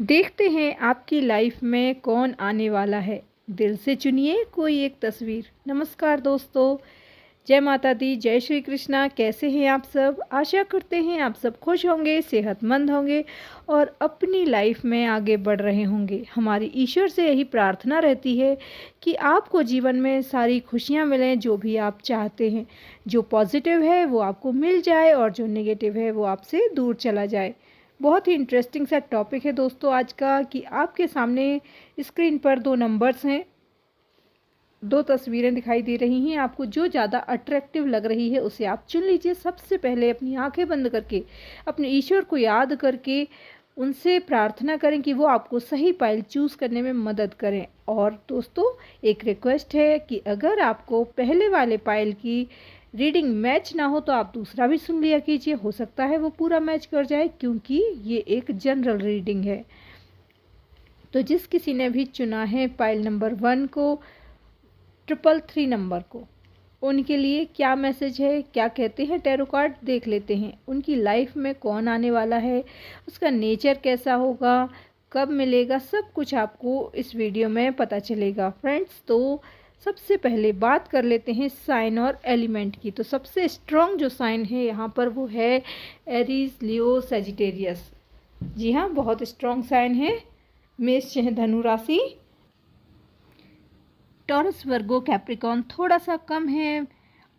देखते हैं आपकी लाइफ में कौन आने वाला है। दिल से चुनिए कोई एक तस्वीर। नमस्कार दोस्तों, जय माता दी, जय श्री कृष्णा। कैसे हैं आप सब? आशा करते हैं आप सब खुश होंगे, सेहतमंद होंगे और अपनी लाइफ में आगे बढ़ रहे होंगे। हमारी ईश्वर से यही प्रार्थना रहती है कि आपको जीवन में सारी खुशियां मिलें, जो भी आप चाहते हैं। जो पॉजिटिव है वो आपको मिल जाए और जो नेगेटिव है वो आपसे दूर चला जाए। बहुत ही इंटरेस्टिंग सा टॉपिक है दोस्तों आज का कि आपके सामने स्क्रीन पर दो नंबर्स हैं, दो तस्वीरें दिखाई दे रही हैं। आपको जो ज़्यादा अट्रैक्टिव लग रही है उसे आप चुन लीजिए। सबसे पहले अपनी आंखें बंद करके अपने ईश्वर को याद करके उनसे प्रार्थना करें कि वो आपको सही पाइल चूज़ करने में मदद करें। और दोस्तों, एक रिक्वेस्ट है कि अगर आपको पहले वाले पाइल की रीडिंग मैच ना हो तो आप दूसरा भी सुन लिया कीजिए। हो सकता है वो पूरा मैच कर जाए, क्योंकि ये एक जनरल रीडिंग है। तो जिस किसी ने भी चुना है पाइल नंबर 1 को, 333 नंबर को, उनके लिए क्या मैसेज है, क्या कहते हैं टैरो कार्ड, देख लेते हैं। उनकी लाइफ में कौन आने वाला है, उसका नेचर कैसा होगा, कब मिलेगा, सब कुछ आपको इस वीडियो में पता चलेगा फ्रेंड्स। तो सबसे पहले बात कर लेते हैं साइन और एलिमेंट की। तो सबसे स्ट्रॉन्ग जो साइन है यहाँ पर वो है एरीज, लियो, सजिटेरियस। जी हाँ, बहुत स्ट्रॉन्ग साइन है। मेष, सिंह, धनु राशि। टॉरस, वर्गो, कैप्रिकॉन थोड़ा सा कम है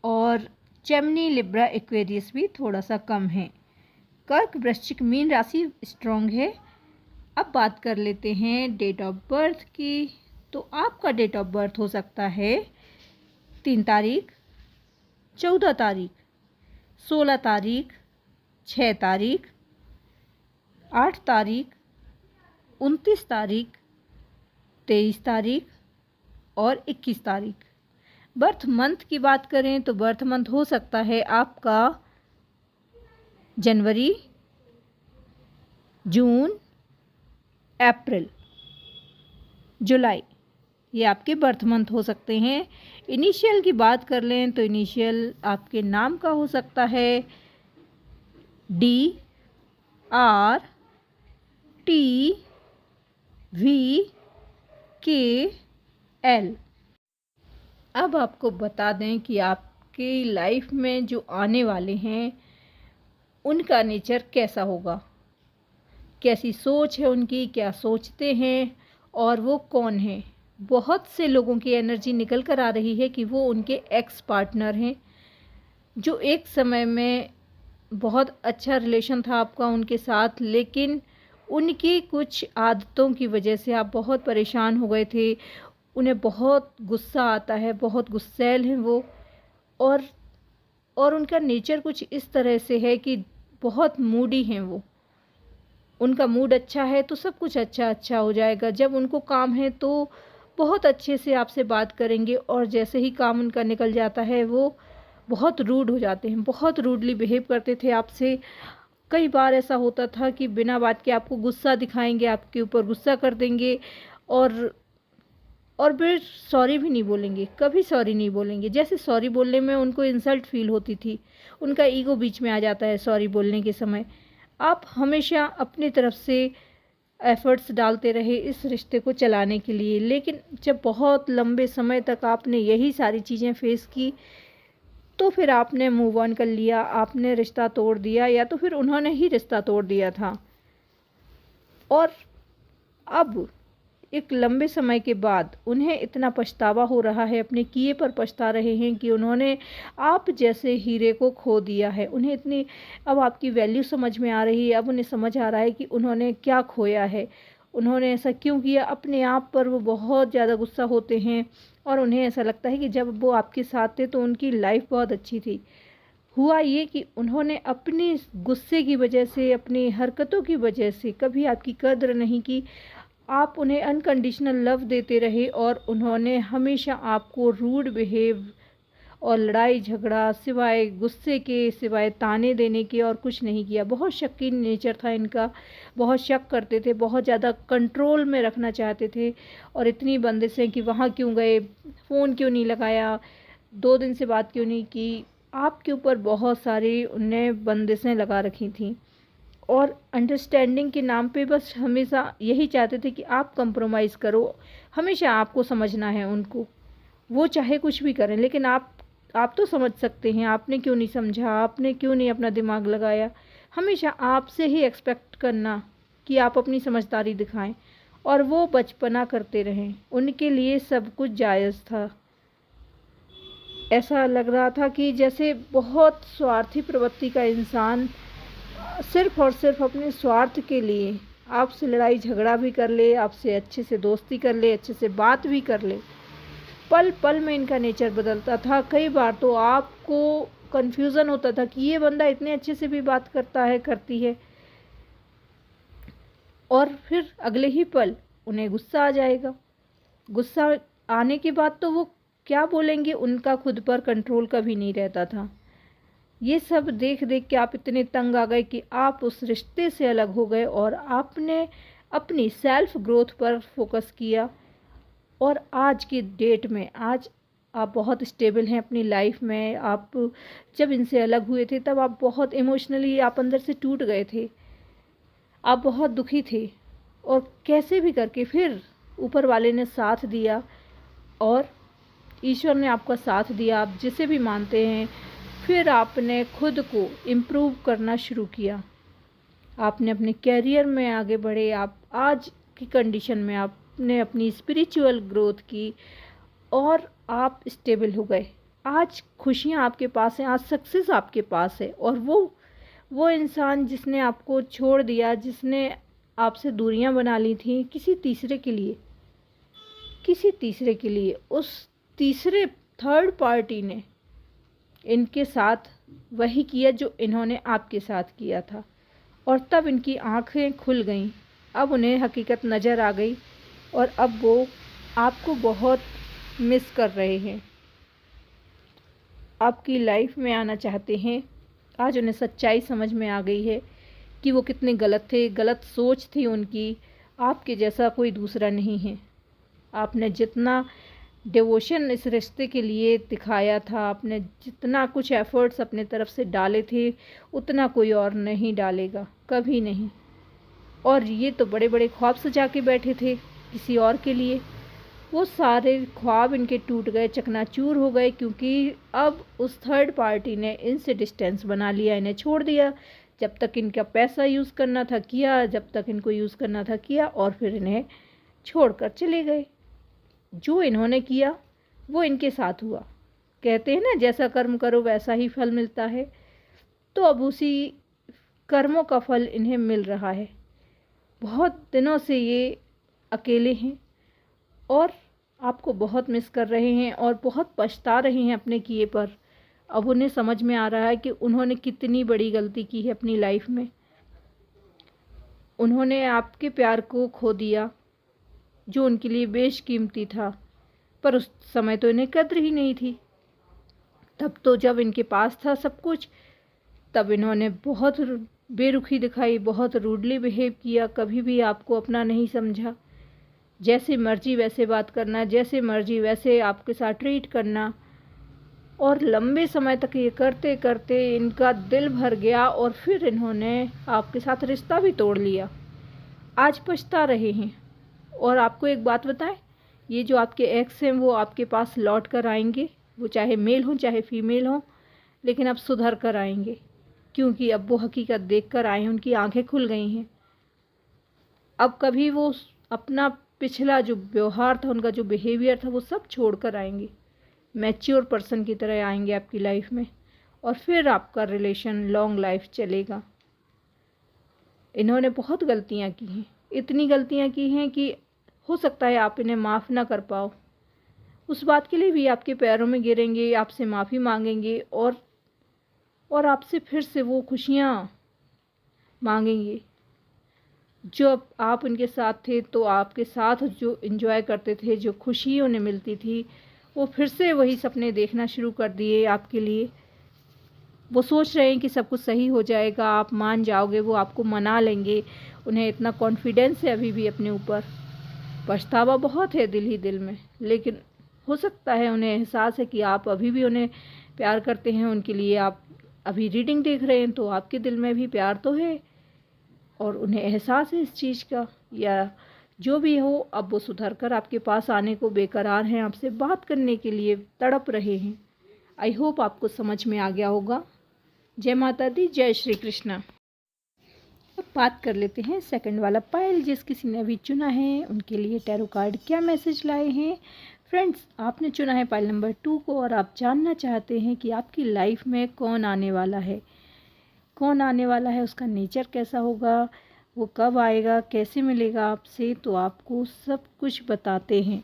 और जेमिनी, लिब्रा, एक्वेरियस भी थोड़ा सा कम है। कर्क, वृश्चिक, मीन राशि स्ट्रॉन्ग है। अब बात कर लेते हैं डेट ऑफ बर्थ की। तो आपका डेट ऑफ बर्थ हो सकता है 3 तारीख, 14 तारीख, 16 तारीख, 6 तारीख, 8 तारीख, 29 तारीख, 23 तारीख और 21 तारीख। बर्थ मंथ की बात करें तो बर्थ मंथ हो सकता है आपका जनवरी, जून, अप्रैल, जुलाई। ये आपके बर्थ मंथ हो सकते हैं। इनिशियल की बात कर लें तो इनिशियल आपके नाम का हो सकता है D, R, T, V, K, L। अब आपको बता दें कि आपकी लाइफ में जो आने वाले हैं उनका नेचर कैसा होगा, कैसी सोच है उनकी, क्या सोचते हैं और वो कौन है। बहुत से लोगों की एनर्जी निकल कर आ रही है कि वो उनके एक्स पार्टनर हैं, जो एक समय में बहुत अच्छा रिलेशन था आपका उनके साथ, लेकिन उनकी कुछ आदतों की वजह से आप बहुत परेशान हो गए थे। उन्हें बहुत गुस्सा आता है, बहुत गुस्सैल हैं वो। और उनका नेचर कुछ इस तरह से है कि बहुत मूडी हैं वो। उनका मूड अच्छा है तो सब कुछ अच्छा अच्छा हो जाएगा। जब उनको काम है तो बहुत अच्छे से आपसे बात करेंगे, और जैसे ही काम उनका निकल जाता है वो बहुत रूड हो जाते हैं, बहुत रूडली बिहेव करते थे आपसे। कई बार ऐसा होता था कि बिना बात के आपको गुस्सा दिखाएंगे, आपके ऊपर गुस्सा कर देंगे और फिर सॉरी भी नहीं बोलेंगे, कभी सॉरी नहीं बोलेंगे। जैसे सॉरी बोलने में उनको इंसल्ट फील होती थी, उनका ईगो बीच में आ जाता है सॉरी बोलने के समय। आप हमेशा अपनी तरफ से एफ़र्ट्स डालते रहे इस रिश्ते को चलाने के लिए, लेकिन जब बहुत लंबे समय तक आपने यही सारी चीज़ें फेस की तो फिर आपने मूव ऑन कर लिया, आपने रिश्ता तोड़ दिया, या तो फिर उन्होंने ही रिश्ता तोड़ दिया था। और अब एक लंबे समय के बाद उन्हें इतना पछतावा हो रहा है, अपने किए पर पछता रहे हैं कि उन्होंने आप जैसे हीरे को खो दिया है। उन्हें इतनी अब आपकी वैल्यू समझ में आ रही है। अब उन्हें समझ आ रहा है कि उन्होंने क्या खोया है, उन्होंने ऐसा क्यों किया। अपने आप पर वो बहुत ज़्यादा गुस्सा होते हैं और उन्हें ऐसा लगता है कि जब वो आपके साथ थे तो उनकी लाइफ बहुत अच्छी थी। हुआ ये कि उन्होंने अपने गुस्से की वजह से, अपनी हरकतों की वजह से कभी आपकी कद्र नहीं की। आप उन्हें अनकंडीशनल लव देते रहे और उन्होंने हमेशा आपको रूड बिहेव और लड़ाई झगड़ा, सिवाय गुस्से के, सिवाय ताने देने के और कुछ नहीं किया। बहुत शकीन नेचर था इनका, बहुत शक करते थे, बहुत ज़्यादा कंट्रोल में रखना चाहते थे। और इतनी बंदिशें कि वहाँ क्यों गए, फ़ोन क्यों नहीं लगाया, 2 दिन से बात क्यों नहीं की, आपके ऊपर बहुत सारी उनने बंदिशें लगा रखी थी। और अंडरस्टैंडिंग के नाम पे बस हमेशा यही चाहते थे कि आप कंप्रोमाइज़ करो, हमेशा आपको समझना है उनको, वो चाहे कुछ भी करें, लेकिन आप तो समझ सकते हैं, आपने क्यों नहीं समझा, आपने क्यों नहीं अपना दिमाग लगाया। हमेशा आपसे ही एक्सपेक्ट करना कि आप अपनी समझदारी दिखाएं, और वो बचपना करते रहें, उनके लिए सब कुछ जायज़ था। ऐसा लग रहा था कि जैसे बहुत स्वार्थी प्रवृत्ति का इंसान सिर्फ़ और सिर्फ़ अपने स्वार्थ के लिए आपसे लड़ाई झगड़ा भी कर ले, आपसे अच्छे से दोस्ती कर ले, अच्छे से बात भी कर ले। पल पल में इनका नेचर बदलता था। कई बार तो आपको कन्फ्यूज़न होता था कि ये बंदा इतने अच्छे से भी बात करता है, करती है, और फिर अगले ही पल उन्हें गुस्सा आ जाएगा। गुस्सा आने के बाद तो वो क्या बोलेंगे, उनका खुद पर कंट्रोल कभी नहीं रहता था। ये सब देख देख के आप इतने तंग आ गए कि आप उस रिश्ते से अलग हो गए और आपने अपनी सेल्फ ग्रोथ पर फोकस किया। और आज की डेट में आज आप बहुत स्टेबल हैं अपनी लाइफ में। आप जब इनसे अलग हुए थे तब आप बहुत इमोशनली आप अंदर से टूट गए थे, आप बहुत दुखी थे, और कैसे भी करके फिर ऊपर वाले ने साथ दिया और ईश्वर ने आपका साथ दिया, आप जिसे भी मानते हैं। फिर आपने खुद को इम्प्रूव करना शुरू किया, आपने अपने कैरियर में आगे बढ़े, आप आज की कंडीशन में आपने अपनी स्पिरिचुअल ग्रोथ की और आप स्टेबल हो गए। आज खुशियाँ आपके पास हैं, आज सक्सेस आपके पास है, और वो इंसान जिसने आपको छोड़ दिया, जिसने आपसे दूरियां बना ली थी किसी तीसरे के लिए, उस तीसरे थर्ड पार्टी ने इनके साथ वही किया जो इन्होंने आपके साथ किया था। और तब इनकी आंखें खुल गईं, अब उन्हें हकीकत नज़र आ गई, और अब वो आपको बहुत मिस कर रहे हैं, आपकी लाइफ में आना चाहते हैं। आज उन्हें सच्चाई समझ में आ गई है कि वो कितने गलत थे, गलत सोच थी उनकी। आपके जैसा कोई दूसरा नहीं है। आपने जितना डिवोशन इस रिश्ते के लिए दिखाया था, आपने जितना कुछ एफ़र्ट्स अपने तरफ से डाले थे, उतना कोई और नहीं डालेगा, कभी नहीं। और ये तो बड़े बड़े ख्वाब सजा के बैठे थे किसी और के लिए, वो सारे ख्वाब इनके टूट गए, चकनाचूर हो गए, क्योंकि अब उस थर्ड पार्टी ने इनसे डिस्टेंस बना लिया, इन्हें छोड़ दिया। जब तक इनका पैसा यूज़ करना था किया, जब तक इनको यूज़ करना था किया, और फिर इन्हें छोड़कर चले गए। जो इन्होंने किया वो इनके साथ हुआ। कहते हैं ना, जैसा कर्म करो वैसा ही फल मिलता है। तो अब उसी कर्मों का फल इन्हें मिल रहा है। बहुत दिनों से ये अकेले हैं और आपको बहुत मिस कर रहे हैं और बहुत पछता रहे हैं अपने किए पर। अब उन्हें समझ में आ रहा है कि उन्होंने कितनी बड़ी गलती की है अपनी लाइफ में। उन्होंने आपके प्यार को खो दिया जो उनके लिए बेशकीमती था, पर उस समय तो इन्हें कद्र ही नहीं थी। तब तो जब इनके पास था सब कुछ, तब इन्होंने बहुत बेरुखी दिखाई, बहुत रूडली बिहेव किया, कभी भी आपको अपना नहीं समझा। जैसे मर्जी वैसे बात करना, जैसे मर्जी वैसे आपके साथ ट्रीट करना, और लंबे समय तक ये करते करते इनका दिल भर गया और फिर इन्होंने आपके साथ रिश्ता भी तोड़ लिया। आज पछता रहे हैं। और आपको एक बात बताएं, ये जो आपके एक्स हैं वो आपके पास लौट कर आएंगे, वो चाहे मेल हों चाहे फीमेल हों, लेकिन अब सुधर कर आएंगे, क्योंकि अब वो हकीकत देख कर आए हैं, उनकी आंखें खुल गई हैं। अब कभी वो अपना पिछला जो व्यवहार था, उनका जो बिहेवियर था, वो सब छोड़ कर आएंगे, मैच्योर पर्सन की तरह आएंगे आपकी लाइफ में, और फिर आपका रिलेशन लॉन्ग लाइफ चलेगा। इन्होंने बहुत गलतियां की हैं, इतनी गलतियां की हैं कि हो सकता है आप इन्हें माफ़ ना कर पाओ। उस बात के लिए भी आपके पैरों में गिरेंगे, आपसे माफ़ी मांगेंगे, और आपसे फिर से वो खुशियाँ मांगेंगे जो अब आप उनके साथ थे। तो आपके साथ जो एंजॉय करते थे, जो खुशी उन्हें मिलती थी, वो फिर से वही सपने देखना शुरू कर दिए आपके लिए। वो सोच रहे हैं कि सब कुछ सही हो जाएगा, आप मान जाओगे, वो आपको मना लेंगे। उन्हें इतना कॉन्फिडेंस है अभी भी अपने ऊपर। पछतावा बहुत है दिल ही दिल में, लेकिन हो सकता है उन्हें एहसास है कि आप अभी भी उन्हें प्यार करते हैं। उनके लिए आप अभी रीडिंग देख रहे हैं, तो आपके दिल में भी प्यार तो है। और उन्हें एहसास है इस चीज़ का, या जो भी हो अब वो सुधर कर आपके पास आने को बेकरार हैं, आपसे बात करने के लिए तड़प रहे हैं। आई होप आपको समझ में आ गया होगा। जय माता दी, जय श्री कृष्णा। अब बात कर लेते हैं सेकंड वाला पायल, जिस किसी ने अभी चुना है उनके लिए टैरो कार्ड क्या मैसेज लाए हैं। फ्रेंड्स, आपने चुना है पायल नंबर 2 को और आप जानना चाहते हैं कि आपकी लाइफ में कौन आने वाला है, कौन आने वाला है, उसका नेचर कैसा होगा, वो कब आएगा, कैसे मिलेगा आपसे। तो आपको सब कुछ बताते हैं।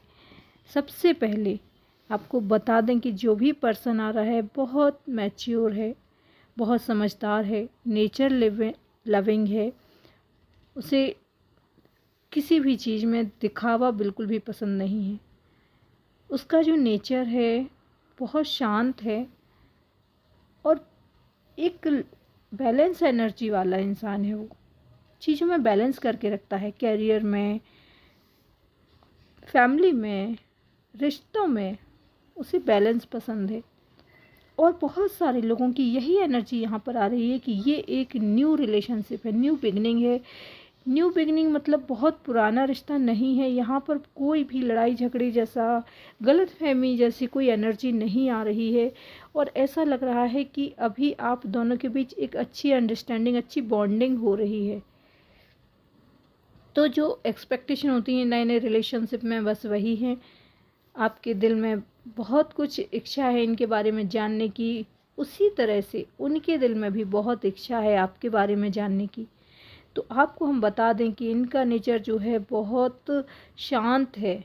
सबसे पहले आपको बता दें कि जो भी पर्सन आ रहा है बहुत मैच्योर है, बहुत समझदार है, नेचर लविंग है। उसे किसी भी चीज़ में दिखावा बिल्कुल भी पसंद नहीं है। उसका जो नेचर है बहुत शांत है और एक बैलेंस एनर्जी वाला इंसान है। वो चीज़ों में बैलेंस करके रखता है, कैरियर में, फैमिली में, रिश्तों में उसे बैलेंस पसंद है। और बहुत सारे लोगों की यही एनर्जी यहाँ पर आ रही है कि ये एक न्यू रिलेशनशिप है, न्यू बिगनिंग है। न्यू बिगनिंग मतलब बहुत पुराना रिश्ता नहीं है। यहाँ पर कोई भी लड़ाई झगड़े जैसा, गलतफहमी जैसी कोई एनर्जी नहीं आ रही है। और ऐसा लग रहा है कि अभी आप दोनों के बीच एक अच्छी अंडरस्टैंडिंग, अच्छी बॉन्डिंग हो रही है। तो जो एक्सपेक्टेशन होती है नए नए रिलेशनशिप में, बस वही है। आपके दिल में बहुत कुछ इच्छा है इनके बारे में जानने की, उसी तरह से उनके दिल में भी बहुत इच्छा है आपके बारे में जानने की। तो आपको हम बता दें कि इनका नेचर जो है बहुत शांत है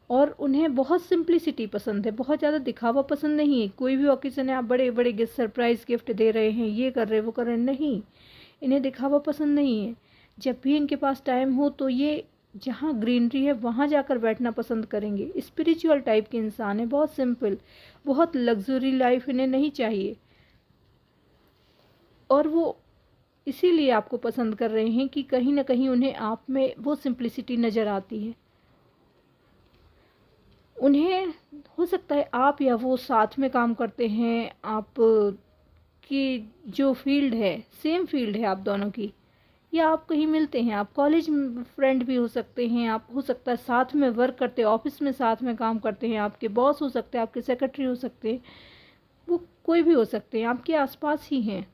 और उन्हें बहुत सिंप्लिसिटी पसंद है, बहुत ज़्यादा दिखावा पसंद नहीं है। कोई भी ओकेजन है, आप बड़े बड़े गिफ्ट, सरप्राइज़ गिफ्ट दे रहे हैं, ये कर रहे वो कर रहे, नहीं, इन्हें दिखावा पसंद नहीं है। जब भी इनके पास टाइम हो तो ये जहाँ ग्रीनरी है वहाँ जाकर बैठना पसंद करेंगे। स्पिरिचुअल टाइप के इंसान है, बहुत सिंपल, बहुत लग्जरी लाइफ इन्हें नहीं चाहिए। और वो इसीलिए आपको पसंद कर रहे हैं कि कहीं ना कहीं उन्हें आप में वो सिंप्लिसिटी नज़र आती है। उन्हें हो सकता है आप या वो साथ में काम करते हैं, आप की जो फील्ड है सेम फील्ड है आप दोनों की, या आप कहीं मिलते हैं, आप कॉलेज फ्रेंड भी हो सकते हैं, आप हो सकता है साथ में वर्क करते हैं, ऑफिस में साथ में काम करते हैं, आपके बॉस हो सकते हैं, आपके सेक्रेटरी हो सकते हैं, वो कोई भी हो सकते हैं, आपके आसपास ही हैं।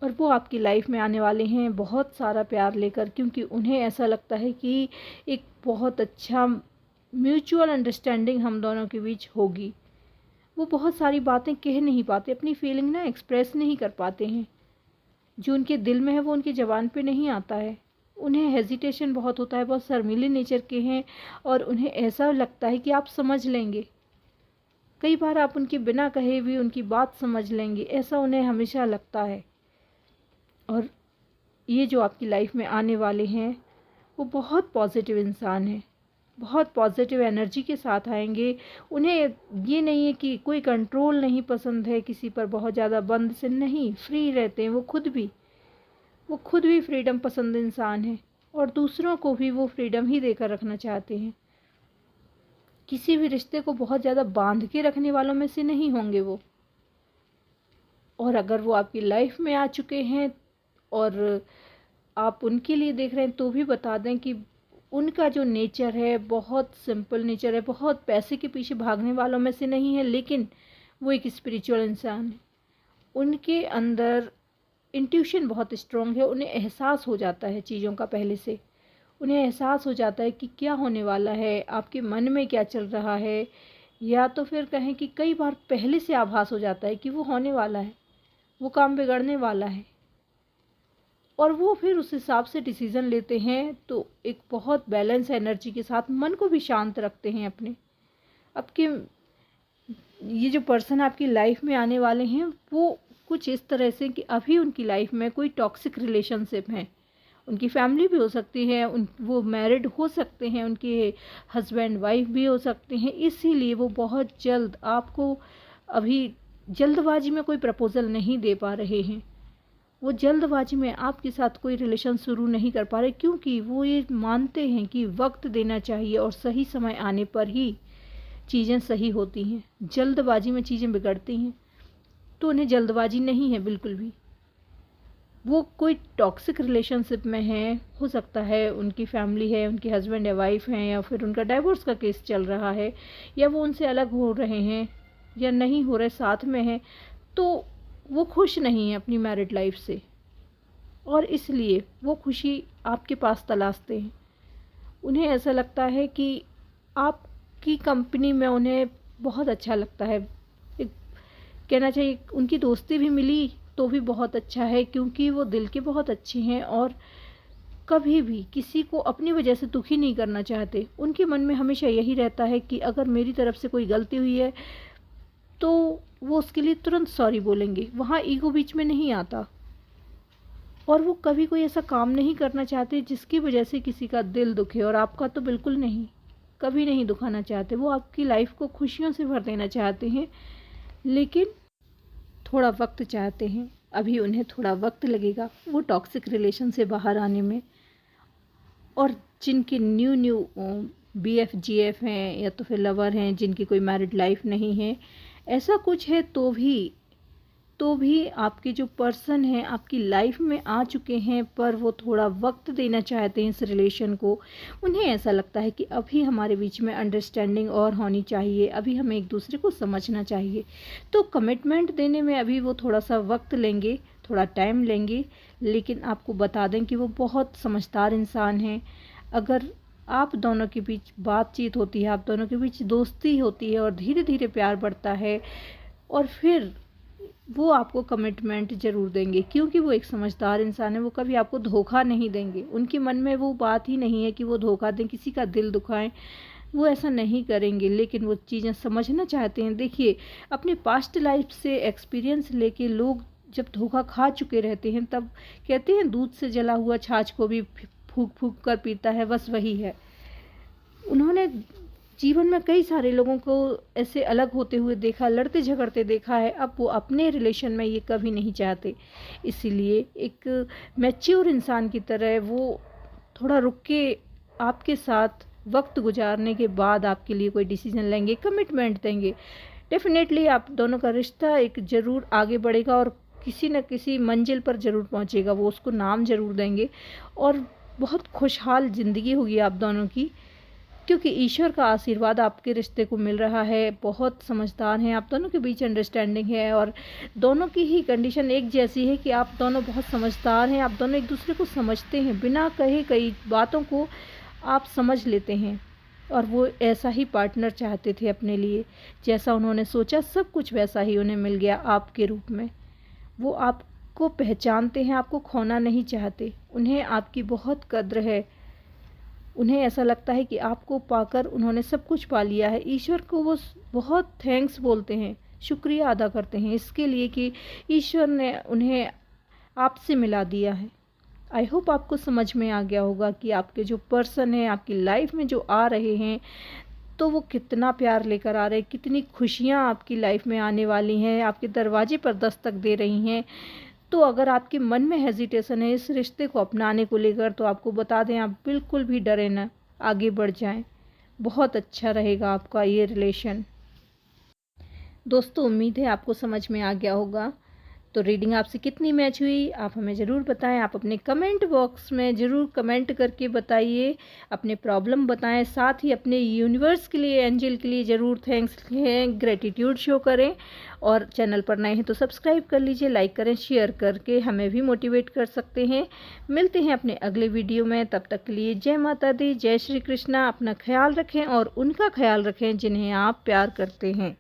और वो आपकी लाइफ में आने वाले हैं बहुत सारा प्यार लेकर, क्योंकि उन्हें ऐसा लगता है कि एक बहुत अच्छा म्यूचुअल अंडरस्टैंडिंग हम दोनों के बीच होगी। वो बहुत सारी बातें कह नहीं पाते, अपनी फीलिंग ना एक्सप्रेस नहीं कर पाते हैं। जो उनके दिल में है वो उनकी ज़बान पे नहीं आता है। उन्हें हेजिटेशन बहुत होता है, बहुत शर्मीले नेचर के हैं और उन्हें ऐसा लगता है कि आप समझ लेंगे। कई बार आप उनके बिना कहे भी उनकी बात समझ लेंगे, ऐसा उन्हें हमेशा लगता है। और ये जो आपकी लाइफ में आने वाले हैं वो बहुत पॉजिटिव इंसान है, बहुत पॉजिटिव एनर्जी के साथ आएंगे। उन्हें ये नहीं है कि कोई कंट्रोल नहीं पसंद है किसी पर, बहुत ज़्यादा बंद से नहीं, फ्री रहते हैं। वो खुद भी फ्रीडम पसंद इंसान है और दूसरों को भी वो फ्रीडम ही देकर रखना चाहते हैं। किसी भी रिश्ते को बहुत ज़्यादा बांध के रखने वालों में से नहीं होंगे वो। और अगर वो आपकी लाइफ में आ चुके हैं और आप उनके लिए देख रहे हैं तो भी बता दें कि उनका जो नेचर है बहुत सिंपल नेचर है, बहुत पैसे के पीछे भागने वालों में से नहीं है, लेकिन वो एक स्पिरिचुअल इंसान है। उनके अंदर इंट्यूशन बहुत स्ट्रॉन्ग है, उन्हें एहसास हो जाता है चीज़ों का पहले से। उन्हें एहसास हो जाता है कि क्या होने वाला है, आपके मन में क्या चल रहा है, या तो फिर कहें कि कई बार पहले से आभास हो जाता है कि वो होने वाला है, वो काम बिगड़ने वाला है। और वो फिर उस हिसाब से डिसीज़न लेते हैं। तो एक बहुत बैलेंस एनर्जी के साथ मन को भी शांत रखते हैं अपने। आपके ये जो पर्सन आपकी लाइफ में आने वाले हैं वो कुछ इस तरह से कि अभी उनकी लाइफ में कोई टॉक्सिक रिलेशनशिप है, उनकी फैमिली भी हो सकती है, वो मैरिड हो सकते हैं, उनके हस्बैंड वाइफ भी हो सकते हैं। इसीलिए वो बहुत जल्द आपको, अभी जल्दबाजी में कोई प्रपोज़ल नहीं दे पा रहे हैं। वो जल्दबाजी में आपके साथ कोई रिलेशन शुरू नहीं कर पा रहे, क्योंकि वो ये मानते हैं कि वक्त देना चाहिए और सही समय आने पर ही चीज़ें सही होती हैं। जल्दबाजी में चीज़ें बिगड़ती हैं, तो उन्हें जल्दबाजी नहीं है बिल्कुल भी। वो कोई टॉक्सिक रिलेशनशिप में हैं, हो सकता है उनकी फैमिली है, उनके हस्बैंड या वाइफ हैं, या फिर उनका डाइवोर्स का केस चल रहा है, या वो उनसे अलग हो रहे हैं या नहीं हो रहे, साथ में हैं, तो वो खुश नहीं है अपनी मैरिड लाइफ से, और इसलिए वो खुशी आपके पास तलाशते हैं। उन्हें ऐसा लगता है कि आपकी कंपनी में उन्हें बहुत अच्छा लगता है। एक कहना चाहिए उनकी दोस्ती भी मिली तो भी बहुत अच्छा है, क्योंकि वो दिल के बहुत अच्छे हैं और कभी भी किसी को अपनी वजह से दुखी नहीं करना चाहते। उनके मन में हमेशा यही रहता है कि अगर मेरी तरफ से कोई गलती हुई है तो वो उसके लिए तुरंत सॉरी बोलेंगे, वहाँ ईगो बीच में नहीं आता। और वो कभी कोई ऐसा काम नहीं करना चाहते जिसकी वजह से किसी का दिल दुखे, और आपका तो बिल्कुल नहीं, कभी नहीं दुखाना चाहते। वो आपकी लाइफ को खुशियों से भर देना चाहते हैं, लेकिन थोड़ा वक्त चाहते हैं। अभी उन्हें थोड़ा वक्त लगेगा वो टॉक्सिक रिलेशन से बाहर आने में। और जिनके न्यू BF GF हैं या तो फिर लवर हैं, जिनकी कोई मैरिड लाइफ नहीं है, ऐसा कुछ है तो भी आपके जो पर्सन हैं आपकी लाइफ में आ चुके हैं, पर वो थोड़ा वक्त देना चाहते हैं इस रिलेशन को। उन्हें ऐसा लगता है कि अभी हमारे बीच में अंडरस्टैंडिंग और होनी चाहिए, अभी हमें एक दूसरे को समझना चाहिए। तो कमिटमेंट देने में अभी वो थोड़ा सा वक्त लेंगे, थोड़ा टाइम लेंगे, लेकिन आपको बता दें कि वो बहुत समझदार इंसान हैं। अगर आप दोनों के बीच बातचीत होती है, आप दोनों के बीच दोस्ती होती है और धीरे धीरे प्यार बढ़ता है, और फिर वो आपको कमिटमेंट ज़रूर देंगे, क्योंकि वो एक समझदार इंसान है। वो कभी आपको धोखा नहीं देंगे। उनके मन में वो बात ही नहीं है कि वो धोखा दें, किसी का दिल दुखाएं, वो ऐसा नहीं करेंगे। लेकिन वो चीज़ें समझना चाहते हैं। देखिए, अपने पास्ट लाइफ से एक्सपीरियंस लेके लोग जब धोखा खा चुके रहते हैं, तब कहते हैं दूध से जला हुआ छाछ को भी फूंक फूंक कर पीता है, बस वही है। उन्होंने जीवन में कई सारे लोगों को ऐसे अलग होते हुए देखा, लड़ते झगड़ते देखा है। अब वो अपने रिलेशन में ये कभी नहीं चाहते। इसीलिए एक मैच्योर इंसान की तरह वो थोड़ा रुक के आपके साथ वक्त गुजारने के बाद आपके लिए कोई डिसीजन लेंगे, कमिटमेंट देंगे। डेफिनेटली आप दोनों का रिश्ता एक ज़रूर आगे बढ़ेगा और किसी न किसी मंजिल पर ज़रूर पहुंचेगा। वो उसको नाम ज़रूर देंगे और बहुत खुशहाल ज़िंदगी होगी आप दोनों की, क्योंकि ईश्वर का आशीर्वाद आपके रिश्ते को मिल रहा है। बहुत समझदार हैं आप दोनों, के बीच अंडरस्टैंडिंग है, और दोनों की ही कंडीशन एक जैसी है कि आप दोनों बहुत समझदार हैं। आप दोनों एक दूसरे को समझते हैं, बिना कहे कई बातों को आप समझ लेते हैं। और वो ऐसा ही पार्टनर चाहते थे अपने लिए, जैसा उन्होंने सोचा सब कुछ वैसा ही उन्हें मिल गया आपके रूप में। वो आपको पहचानते हैं, आपको खोना नहीं चाहते। उन्हें आपकी बहुत कद्र है। उन्हें ऐसा लगता है कि आपको पाकर उन्होंने सब कुछ पा लिया है। ईश्वर को वो बहुत थैंक्स बोलते हैं, शुक्रिया अदा करते हैं इसके लिए कि ईश्वर ने उन्हें आपसे मिला दिया है। आई होप आपको समझ में आ गया होगा कि आपके जो पर्सन हैं आपकी लाइफ में जो आ रहे हैं, तो वो कितना प्यार लेकर आ रहे हैं, कितनी खुशियाँ आपकी लाइफ में आने वाली हैं, आपके दरवाजे पर दस्तक दे रही हैं। तो अगर आपके मन में हेजिटेशन है इस रिश्ते को अपनाने को लेकर, तो आपको बता दें आप बिल्कुल भी डरें ना, आगे बढ़ जाएं। बहुत अच्छा रहेगा आपका ये रिलेशन। दोस्तों, उम्मीद है आपको समझ में आ गया होगा। तो रीडिंग आपसे कितनी मैच हुई आप हमें ज़रूर बताएं। आप अपने कमेंट बॉक्स में ज़रूर कमेंट करके बताइए, अपने प्रॉब्लम बताएं, साथ ही अपने यूनिवर्स के लिए, एंजल के लिए ज़रूर थैंक्स है, ग्रेटिट्यूड शो करें। और चैनल पर नए हैं तो सब्सक्राइब कर लीजिए, लाइक करें, शेयर करके हमें भी मोटिवेट कर सकते हैं। मिलते हैं अपने अगले वीडियो में, तब तक के लिए जय माता दी, जय श्री कृष्णा। अपना ख्याल रखें और उनका ख्याल रखें जिन्हें आप प्यार करते हैं।